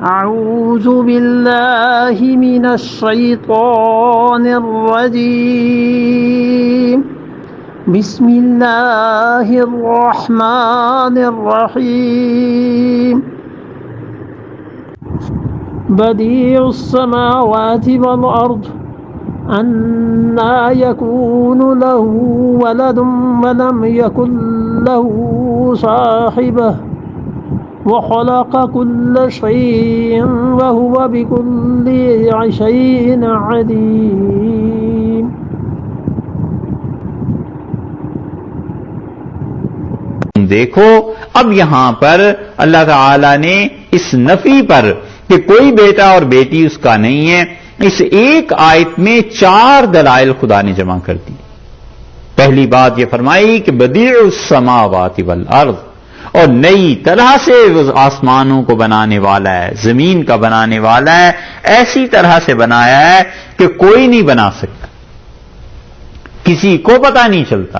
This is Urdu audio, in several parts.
أعوذ بالله من الشيطان الرجيم بسم الله الرحمن الرحيم بديع السماوات والأرض أنى يكون له ولد ولم يكن له صاحبة وخلق كل شيء وهو بكل شيء عليم. دیکھو اب یہاں پر اللہ تعالی نے اس نفی پر کہ کوئی بیٹا اور بیٹی اس کا نہیں ہے، اس ایک آیت میں 4 دلائل خدا نے جمع کر دی. پہلی بات یہ فرمائی کہ بدیع السماوات والارض، اور نئی طرح سے وہ آسمانوں کو بنانے والا ہے، زمین کا بنانے والا ہے، ایسی طرح سے بنایا ہے کہ کوئی نہیں بنا سکتا، کسی کو پتہ نہیں چلتا.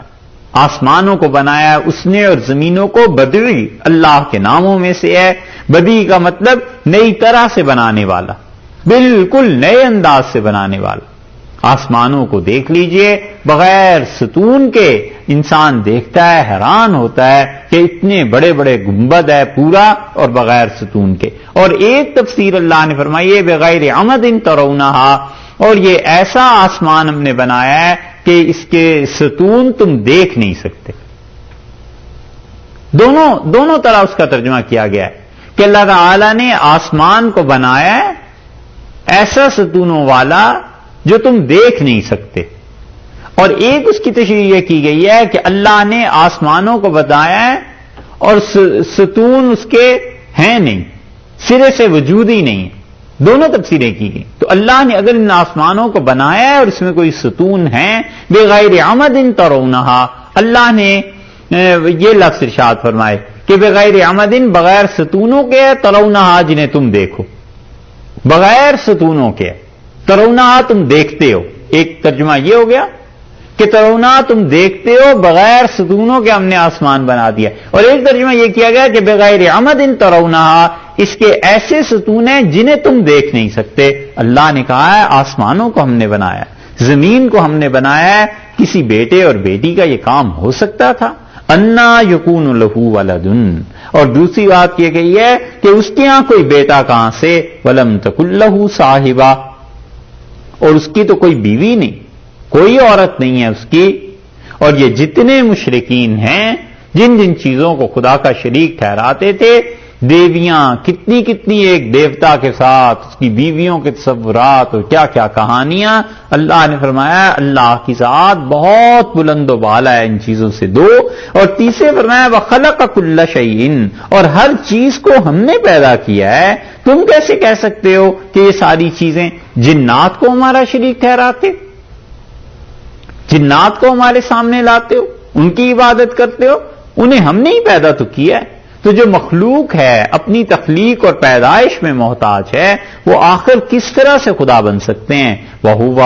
آسمانوں کو بنایا اس نے اور زمینوں کو بدیع اللہ کے ناموں میں سے ہے. بدیع کا مطلب نئی طرح سے بنانے والا، بالکل نئے انداز سے بنانے والا. آسمانوں کو دیکھ لیجئے، بغیر ستون کے انسان دیکھتا ہے، حیران ہوتا ہے کہ اتنے بڑے بڑے گنبد ہے پورا اور بغیر ستون کے. اور ایک تفسیر اللہ نے فرمائی ہے بغیر عمد ترونہا، اور یہ ایسا آسمان ہم نے بنایا ہے کہ اس کے ستون تم دیکھ نہیں سکتے. دونوں طرح اس کا ترجمہ کیا گیا ہے کہ اللہ تعالی نے آسمان کو بنایا ہے ایسا ستونوں والا جو تم دیکھ نہیں سکتے. اور ایک اس کی تشریح یہ کی گئی ہے کہ اللہ نے آسمانوں کو بتایا ہے اور ستون اس کے ہیں نہیں، سرے سے وجود ہی نہیں ہے. دونوں تفسیریں کی گئی. تو اللہ نے اگر ان آسمانوں کو بنایا ہے اور اس میں کوئی ستون ہیں بغیر عمد ترونہا، اللہ نے یہ لفظ ارشاد فرمائے کہ بغیر عمد، بغیر ستونوں کے ترونہا، جنہیں تم دیکھو، بغیر ستونوں کے ترونہا تم دیکھتے ہو. ایک ترجمہ یہ ہو گیا کہ ترونہا تم دیکھتے ہو، بغیر ستونوں کے ہم نے آسمان بنا دیا. اور ایک ترجمہ یہ کیا گیا کہ بغیر عمد ترونہا، اس کے ایسے ستون ہیں جنہیں تم دیکھ نہیں سکتے. اللہ نے کہا ہے آسمانوں کو ہم نے بنایا، زمین کو ہم نے بنایا ہے. کسی بیٹے اور بیٹی کا یہ کام ہو سکتا تھا؟ انا یکون لہ ولد. اور دوسری بات یہ کہی ہے کہ اس کے یہاں کوئی بیٹا کہاں سے، ولم تکن لہ صاحبہ، اور اس کی تو کوئی بیوی نہیں، کوئی عورت نہیں ہے اس کی. اور یہ جتنے مشرکین ہیں جن جن چیزوں کو خدا کا شریک ٹھہراتے تھے، دیویاں، کتنی کتنی ایک دیوتا کے ساتھ اس کی بیویوں کے تصورات اور کیا کیا کہانیاں، اللہ نے فرمایا اللہ کی ذات بہت بلند و بالا ہے ان چیزوں سے. 2 اور تیسرے فرمایا وَخَلَقَ كُلَّ شَيْءٍ، اور ہر چیز کو ہم نے پیدا کیا ہے. تم کیسے کہہ سکتے ہو کہ یہ ساری چیزیں جنات کو ہمارا شریک ٹھہراتے، جنات کو ہمارے سامنے لاتے ہو، ان کی عبادت کرتے ہو؟ انہیں ہم نے ہی پیدا تو کیا ہے. تو جو مخلوق ہے اپنی تخلیق اور پیدائش میں محتاج ہے، وہ آخر کس طرح سے خدا بن سکتے ہیں؟ وَهُوَ،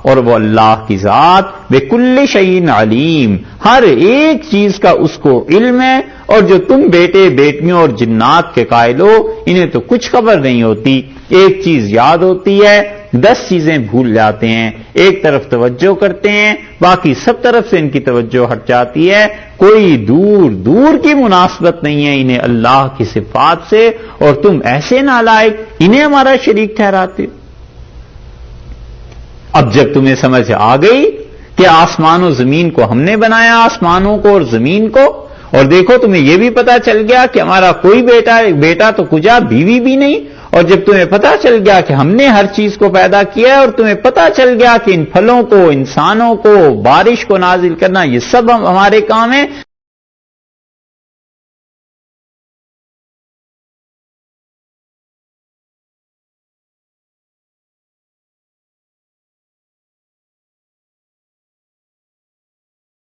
اور وہ اللہ کی ذات بِكُلِّ شَيْءٍ عَلِيمٌ، ہر ایک چیز کا اس کو علم ہے. اور جو تم بیٹے بیٹیوں اور جنات کے قائل ہو، انہیں تو کچھ خبر نہیں ہوتی. ایک چیز یاد ہوتی ہے، 10 چیزیں بھول جاتے ہیں. ایک طرف توجہ کرتے ہیں، باقی سب طرف سے ان کی توجہ ہٹ جاتی ہے. کوئی دور دور کی مناسبت نہیں ہے انہیں اللہ کی صفات سے، اور تم ایسے نالائق انہیں ہمارا شریک ٹھہراتے. اب جب تمہیں سمجھ آ گئی کہ آسمان و زمین کو ہم نے بنایا، آسمانوں کو اور زمین کو، اور دیکھو تمہیں یہ بھی پتا چل گیا کہ ہمارا کوئی بیٹا تو کجا، بیوی بھی نہیں. اور جب تمہیں پتا چل گیا کہ ہم نے ہر چیز کو پیدا کیا ہے، اور تمہیں پتا چل گیا کہ ان پھلوں کو، انسانوں کو، بارش کو نازل کرنا، یہ سب ہمارے کام ہیں.